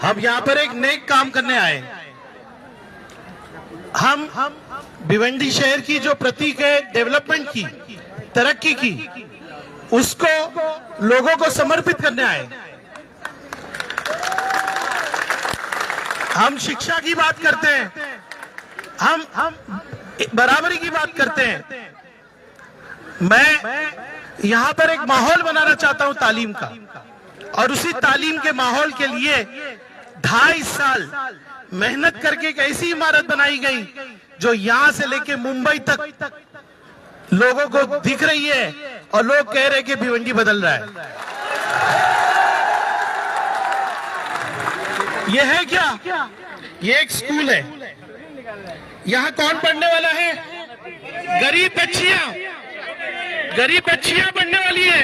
हम यहाँ पर एक नेक काम करने आए। हम भिवंडी शहर की जो प्रतीक है डेवलपमेंट की, तरक्की की, उसको लोगों को समर्पित करने आए। हम शिक्षा की बात करते हैं, हम बराबरी की बात करते हैं। मैं यहाँ पर एक माहौल बनाना चाहता हूँ तालीम का, और उसी तालीम के माहौल के लिए 2.5 साल मेहनत करके एक ऐसी इमारत बनाई गई जो यहाँ से लेके मुंबई तक लोगों को दिख रही है, और लोग कह रहे हैं कि भिवंडी बदल रहा है। ये है क्या? ये एक स्कूल है। यहाँ कौन पढ़ने वाला है? गरीब बच्चियां पढ़ने वाली है।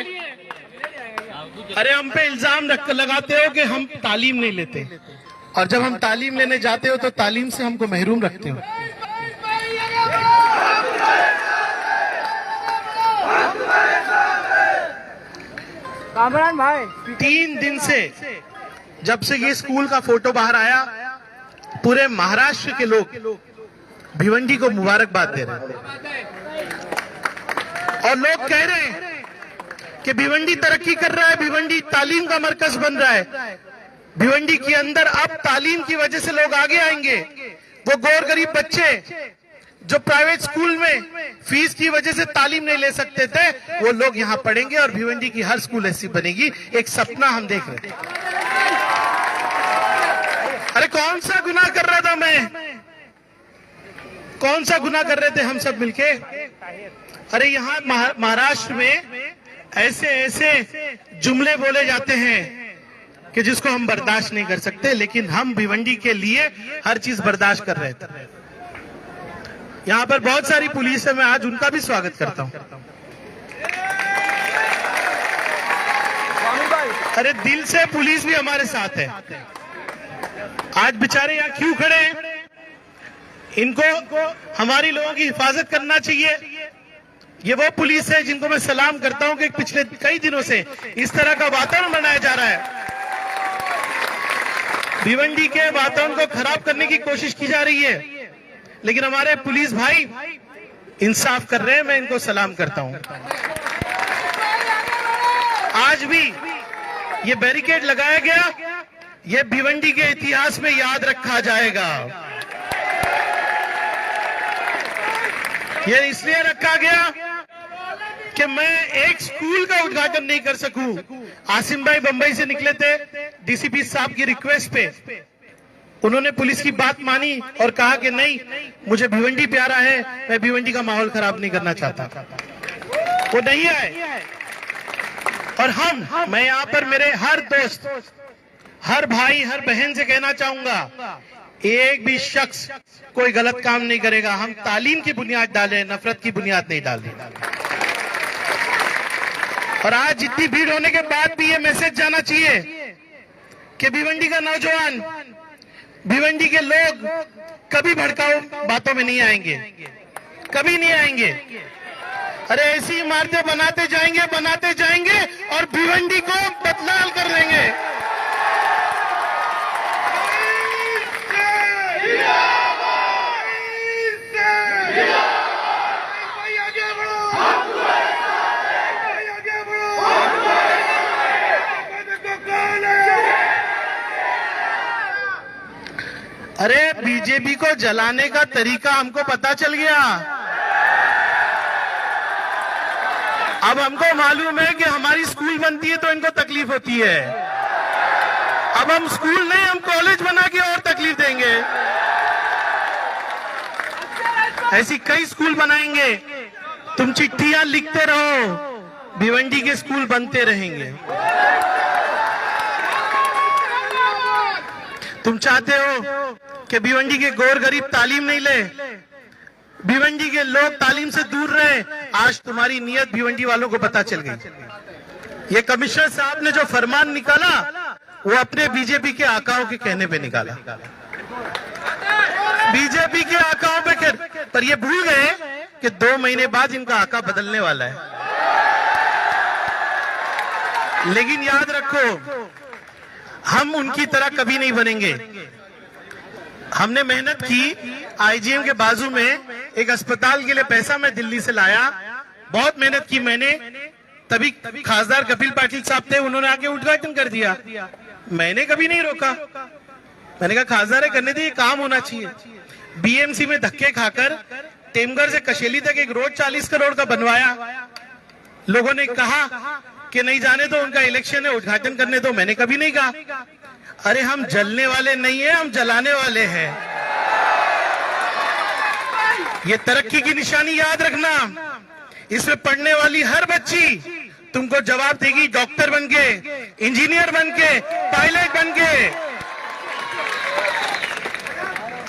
अरे हम पे इल्जाम लगाते हो कि हम तालीम नहीं लेते, और जब हम तालीम लेने जाते हो तो तालीम से हमको महरूम रखते हो। कामरान भाई, 3 दिन से जब से ये स्कूल का फोटो बाहर आया, पूरे महाराष्ट्र के लोग भिवंडी को मुबारकबाद दे रहे हैं, और लोग कह रहे हैं कि भिवंडी तरक्की कर रहा है, भिवंडी तालीम का मरकज बन रहा है। भिवंडी के अंदर अब तालीम की वजह से लोग आगे आएंगे। वो गौर गरीब बच्चे जो प्राइवेट स्कूल में फीस की वजह से तालीम नहीं ले सकते थे, वो लोग यहाँ पढ़ेंगे, और भिवंडी की हर स्कूल ऐसी बनेगी। एक सपना हम देख रहे थे। अरे कौन सा गुनाह कर रहा था मैं? कौन सा गुनाह कर रहे थे हम सब मिलके? अरे यहाँ महाराष्ट्र में ऐसे ऐसे जुमले बोले जाते हैं कि जिसको हम बर्दाश्त नहीं कर सकते, लेकिन हम भिवंडी के लिए हर चीज बर्दाश्त कर रहे थे। यहाँ पर बहुत सारी पुलिस है, मैं आज उनका भी स्वागत करता हूँ। अरे दिल से पुलिस भी हमारे साथ है। आज बेचारे यहाँ क्यों खड़े हैं? इनको हमारी लोगों की हिफाजत करना चाहिए। ये वो पुलिस है जिनको मैं सलाम करता हूं कि पिछले कई दिनों से इस तरह का वातावरण बनाया जा रहा है। भिवंडी के वातावरण को खराब करने की कोशिश की जा रही है, लेकिन हमारे पुलिस भाई इंसाफ कर रहे हैं। मैं इनको सलाम करता हूं। आज भी ये बैरिकेड लगाया गया, ये भिवंडी के इतिहास में याद रखा जाएगा। ये इसलिए रखा गया कि मैं एक स्कूल का उद्घाटन नहीं कर सकूं। आसिम भाई बंबई से निकले थे, डीसीपी साहब की रिक्वेस्ट पे उन्होंने पुलिस की बात मानी और कहा कि नहीं, मुझे भिवंडी प्यारा है, मैं भिवंडी का माहौल खराब नहीं करना चाहता। वो नहीं आए, और मैं यहाँ पर मेरे हर दोस्त, हर भाई, हर बहन से कहना चाहूंगा, एक भी शख्स कोई गलत काम नहीं करेगा। हम तालीम की बुनियाद डालें, नफरत की बुनियाद नहीं डालें। और आज जितनी भीड़ होने के बाद भी ये मैसेज जाना चाहिए कि भिवंडी का नौजवान, भिवंडी के लोग कभी भड़काऊ बातों में नहीं आएंगे, कभी नहीं आएंगे। अरे ऐसी इमारतें बनाते जाएंगे और भिवंडी को बदलाल कर लेंगे। अरे बीजेपी को जलाने का तरीका हमको पता चल गया। अब हमको मालूम है कि हमारी स्कूल बनती है तो इनको तकलीफ होती है। अब हम स्कूल नहीं, हम कॉलेज बना के और तकलीफ देंगे। ऐसी कई स्कूल बनाएंगे। तुम चिट्ठियां लिखते रहो, भिवंडी के स्कूल बनते रहेंगे। तुम चाहते हो कि भिवंडी के गौर गरीब तालीम नहीं ले, भिवंडी के लोग तालीम से दूर रहे। आज तुम्हारी नीयत भिवंडी वालों को पता चल गई। ये कमिश्नर साहब ने जो फरमान निकाला, वो अपने बीजेपी के आकाओं के कहने पे निकाला। बीजेपी के आकाओं पे पर ये भूल गए कि 2 महीने बाद इनका आका बदलने वाला है। लेकिन याद रखो, हम उनकी तरह कभी नहीं बनेंगे। हमने मेहनत की, आईजीएम के बाजू में एक अस्पताल के लिए पैसा मैं दिल्ली से लाया, बहुत मेहनत की मैंने। तभी खासदार कपिल पाटिल साहब थे, उन्होंने आके उद्घाटन कर दिया। मैंने कभी नहीं रोका, मैंने कहा खासदार है, करने दीजिए, काम होना चाहिए। बीएमसी में धक्के खाकर टेमघर से कशेली तक एक रोड 40 करोड़ का बनवाया। लोगों ने कहा कि नहीं जाने दो, उनका इलेक्शन है, उद्घाटन करने दो। मैंने कभी नहीं कहा। अरे हम जलने वाले नहीं है, हम जलाने वाले हैं। ये तरक्की की निशानी याद रखना। इसमें पढ़ने वाली हर बच्ची तुमको जवाब देगी, डॉक्टर बन के, इंजीनियर बन के, पायलट बन के।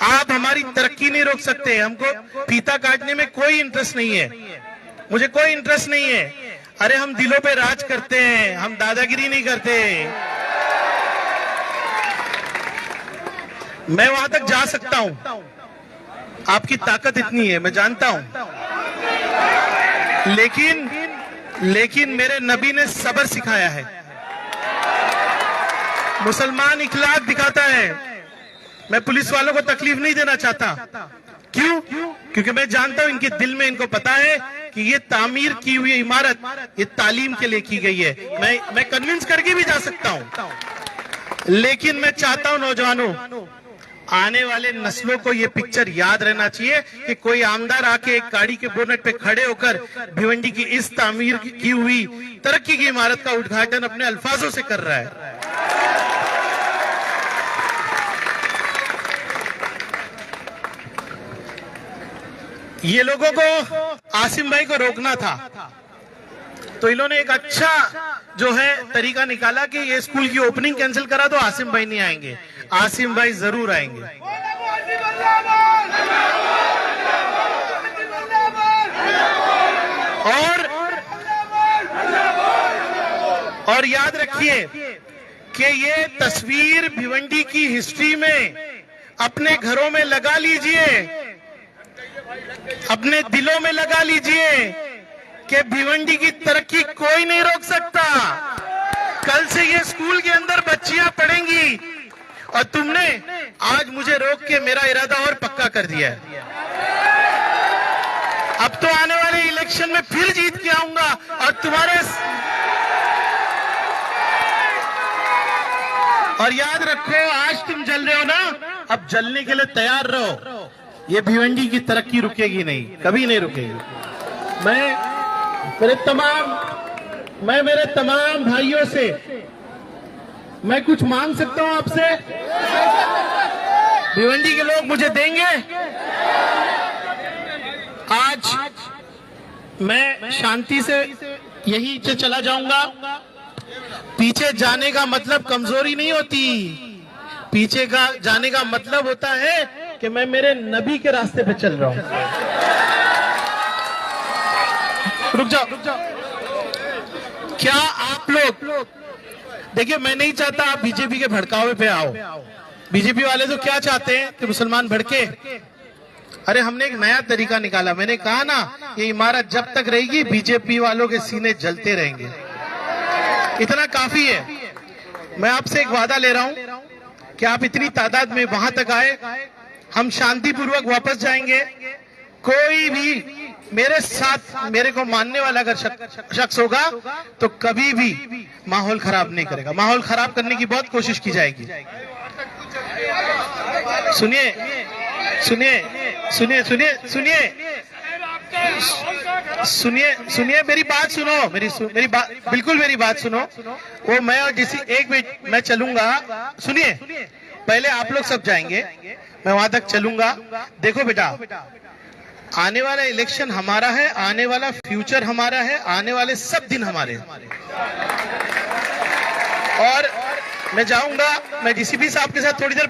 आप हमारी तरक्की नहीं रोक सकते। हमको फीता काटने में कोई इंटरेस्ट नहीं है, मुझे कोई इंटरेस्ट नहीं है। अरे हम दिलों पे राज करते हैं, हम दादागिरी नहीं करते। मैं वहां तक जा सकता हूं, आपकी ताकत इतनी है, मैं जानता हूं। लेकिन मेरे नबी ने सब्र सिखाया है। मुसलमान इखलाक दिखाता है। मैं पुलिस वालों को तकलीफ नहीं देना चाहता। क्यों? क्योंकि मैं जानता हूं इनके दिल में, इनको पता है कि ये तामीर की हुई इमारत ये तालीम के लिए की गई है। मैं कन्विंस करके भी जा सकता हूं, लेकिन मैं चाहता हूं नौजवानों, आने वाले नस्लों को ये पिक्चर याद रहना चाहिए कि कोई आमदार आके एक गाड़ी के बोनट पे खड़े होकर भिवंडी की इस तामीर की हुई तरक्की की इमारत का उद्घाटन अपने अल्फाजों से कर रहा है। ये लोगों को, आसिम भाई को रोकना था, तो इन्होंने एक अच्छा जो है तरीका निकाला कि ये स्कूल की ओपनिंग कैंसिल करा तो आसिम भाई नहीं आएंगे। आसिम भाई जरूर आएंगे। और याद रखिए कि ये तस्वीर भिवंडी की हिस्ट्री में अपने घरों में लगा लीजिए, अपने दिलों में लगा लीजिए कि भिवंडी की तरक्की कोई नहीं रोक सकता। कल से ये स्कूल के अंदर बच्चियां पढ़ेंगी और तुमने आज मुझे रोक के मेरा इरादा और पक्का कर दिया है। अब तो आने वाले इलेक्शन में फिर जीत के आऊंगा और तुम्हारे, और याद रखो आज तुम जल रहे हो ना, अब जलने के लिए तैयार रहो। ये भिवंडी की तरक्की रुकेगी नहीं, कभी नहीं रुकेगी। मैं मेरे तमाम भाइयों से मैं कुछ मांग सकता हूं आपसे? भिवंडी के लोग मुझे देंगे? आज मैं शांति से यही से चला जाऊंगा। पीछे जाने का मतलब कमजोरी नहीं होती, पीछे का जाने का मतलब होता है कि मैं मेरे नबी के रास्ते पे चल रहा हूं। रुक जाओ। क्या आप लोग, देखिए मैं नहीं चाहता आप बीजेपी के भड़कावे पे आओ। बीजेपी वाले तो क्या चाहते हैं कि मुसलमान भड़के। अरे हमने एक नया तरीका निकाला। मैंने कहा ना, ये इमारत जब तक रहेगी बीजेपी वालों के सीने जलते रहेंगे। इतना काफी है। मैं आपसे एक वादा ले रहा हूं कि आप इतनी तादाद में वहां तक आए, हम शांतिपूर्वक वापस जाएंगे। कोई भी मेरे साथ, मेरे को मानने वाला अगर शख्स होगा तो कभी भी माहौल खराब नहीं करेगा। माहौल खराब करने की बहुत कोशिश की जाएगी। सुनिए सुनिए सुनिए सुनिए सुनिए सुनिए सुनिए मेरी बात सुनो, मेरी बात, बिल्कुल मेरी बात सुनो। वो मैं और जिसी एक मिनट मैं चलूंगा, सुनिए, पहले आप लोग सब जाएंगे, मैं वहां तक चलूंगा। देखो बेटा, आने वाला इलेक्शन हमारा है, आने वाला फ्यूचर हमारा है, आने वाले सब दिन हमारे। और मैं जाऊंगा, मैं डीसीपी साहब के साथ थोड़ी देर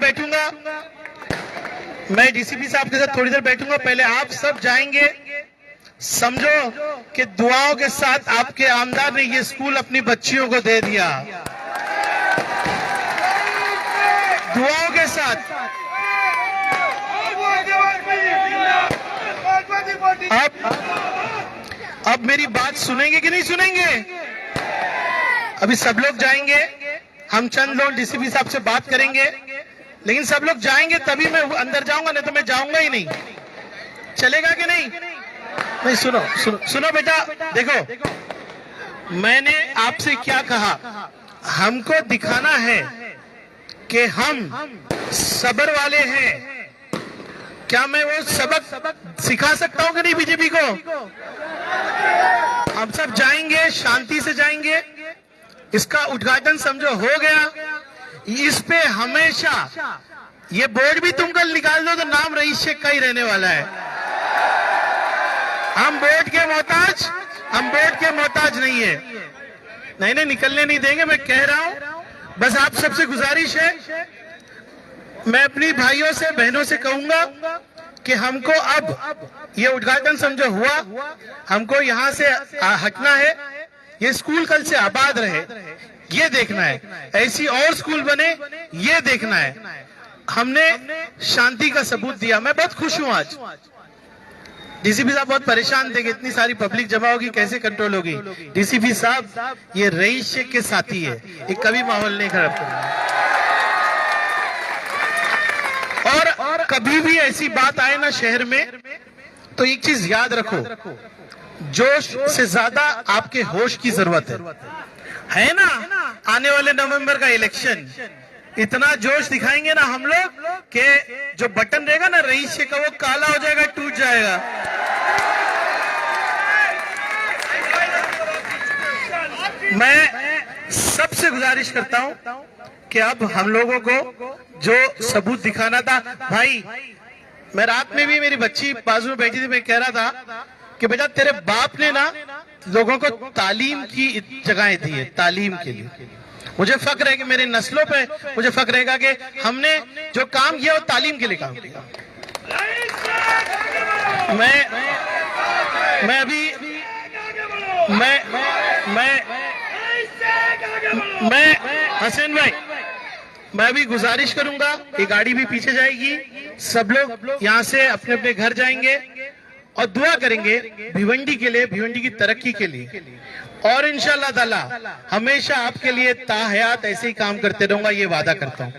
बैठूंगा, पहले आप सब जाएंगे। समझो कि दुआओं के साथ आपके आमदार ने ये स्कूल अपनी बच्चियों को दे दिया, दुआओं के साथ। अब मेरी बात सुनेंगे कि नहीं सुनेंगे? अभी सब लोग जाएंगे, हम चंद लोग डीसीपी साहब से बात करेंगे, लेकिन सब लोग जाएंगे तभी मैं अंदर जाऊंगा, नहीं तो मैं जाऊंगा ही नहीं। चलेगा कि नहीं? नहीं, सुनो सुनो सुनो बेटा, देखो मैंने आपसे क्या कहा, हमको दिखाना है कि हम सब्र वाले हैं। क्या मैं वो सबक सिखा सकता हूं कि नहीं बीजेपी को? हम सब जाएंगे, शांति से जाएंगे। इसका उद्घाटन समझो हो गया। इस पे हमेशा ये बोर्ड भी तुम कल निकाल दो तो नाम रईस शेख का ही रहने वाला है। हम बोर्ड के मोहताज नहीं है। नहीं, निकलने नहीं देंगे, मैं कह रहा हूं। बस आप सबसे गुजारिश है, मैं अपनी भाइयों से बहनों से कहूंगा कि हमको अब ये उद्घाटन समझो हुआ, हमको यहाँ से हटना है। ये स्कूल कल से आबाद रहे, ये देखना है। ऐसी और स्कूल बने, ये देखना है। हमने शांति का सबूत दिया। मैं बहुत खुश हूं आज। डीसीपी साहब बहुत परेशान थे कि इतनी सारी पब्लिक जमा होगी, कैसे कंट्रोल होगी। डीसीपी साहब ये रईस शेख के साथी है, ये कभी माहौल नहीं खराब करेगा। और कभी भी ऐसी बात आए ना शहर में, तो एक चीज याद रखो, जोश से ज्यादा आपके होश की जरूरत है ना। आने वाले नवंबर का इलेक्शन, इतना जोश दिखाएंगे ना हम लोग कि जो बटन रहेगा ना रईस शेख का, वो काला हो जाएगा, टूट जाएगा। मैं सबसे गुजारिश करता हूं कि अब हम लोगों को जो सबूत दिखाना था, भाई मैं रात में भी मेरी बच्ची बाजू में बैठी थी, मैं कह रहा था कि बेटा तेरे बाप ने ना लोगों को तालीम की जगहें दी है, तालीम के लिए। मुझे फक्र है कि मेरी नस्लों पे मुझे फक्र रहेगा कि हमने जो काम किया वो तालीम के लिए काम किया। मैं अभी हसन भाई, मैं भी गुजारिश करूंगा, ये गाड़ी भी पीछे जाएगी, सब लोग यहाँ से अपने अपने घर जाएंगे और दुआ करेंगे भिवंडी के लिए, भिवंडी की तरक्की के लिए। और इंशाअल्लाह ताला हमेशा आपके लिए ताहयात ऐसे ही काम करते रहूंगा, ये वादा करता हूं।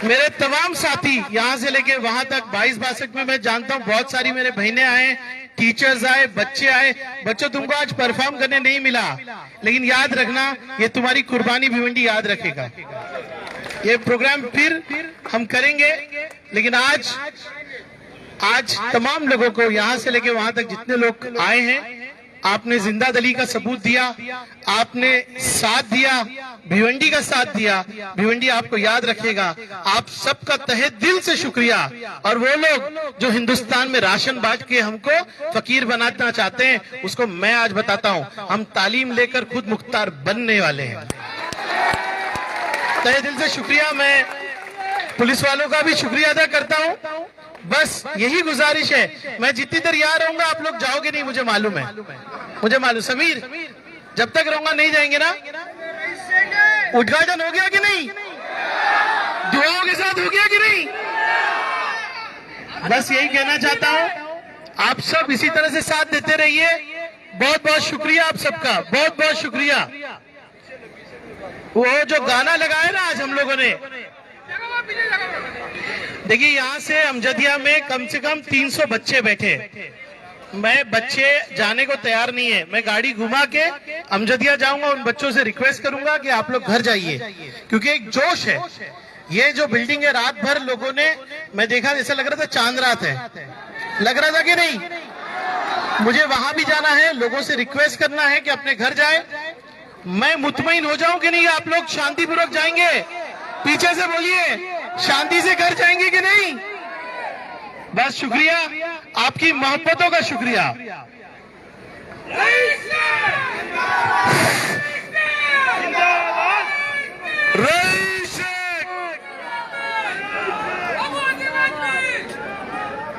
मेरे तमाम साथी यहाँ से लेके वहां तक 22-62 में, मैं जानता हूँ बहुत सारी मेरे बहनें आए, टीचर्स आए, बच्चे आए। बच्चों तुमको आज परफॉर्म करने नहीं मिला, लेकिन याद रखना ये तुम्हारी कुर्बानी भिवंडी याद रखेगा। ये प्रोग्राम फिर हम करेंगे, लेकिन आज तमाम लोगों को यहाँ से लेके वहां तक जितने लोग आए हैं, आपने जिंदा दली का सबूत दिया, आपने साथ दिया, भिवंडी का साथ दिया। भिवंडी आपको याद रखेगा। आप सबका तहे दिल से शुक्रिया। और वो लोग जो हिंदुस्तान में राशन बांट के हमको फकीर बनाना चाहते हैं, उसको मैं आज बताता हूं, हम तालीम लेकर खुद मुख्तार बनने वाले हैं। तहे दिल से शुक्रिया। मैं पुलिस वालों का भी शुक्रिया अदा करता हूं। बस यही गुजारिश है, मैं जितनी देर यहाँ रहूंगा आप लोग जाओगे नहीं, मुझे मालूम है, मुझे मालूम। समीर, जब तक रहूंगा नहीं जाएंगे ना। उद्घाटन हो गया कि नहीं? दुआओं के साथ हो गया कि नहीं? बस यही कहना चाहता हूं, आप सब इसी तरह से साथ देते रहिए। बहुत बहुत शुक्रिया आप सबका, बहुत बहुत शुक्रिया। वो जो गाना लगाया ना आज हम लोगों ने, देखिए यहाँ से अमजदिया में कम से कम 300 बच्चे बैठे। मैं बच्चे जाने को तैयार नहीं है, मैं गाड़ी घुमा के अमजदिया जाऊंगा, उन बच्चों से रिक्वेस्ट करूंगा कि आप लोग घर जाइए, क्योंकि एक जोश है। ये जो बिल्डिंग है, रात भर लोगों ने, मैं देखा ऐसा लग रहा था चांद रात है, लग रहा था कि नहीं? मुझे वहां भी जाना है, लोगों से रिक्वेस्ट करना है कि अपने घर जाए। मैं मुतमईन हो जाऊं कि नहीं आप लोग शांतिपूर्वक जाएंगे? पीछे से बोलिए, शांति से घर जाएंगे कि नहीं? बस शुक्रिया, आपकी मोहब्बतों का शुक्रिया।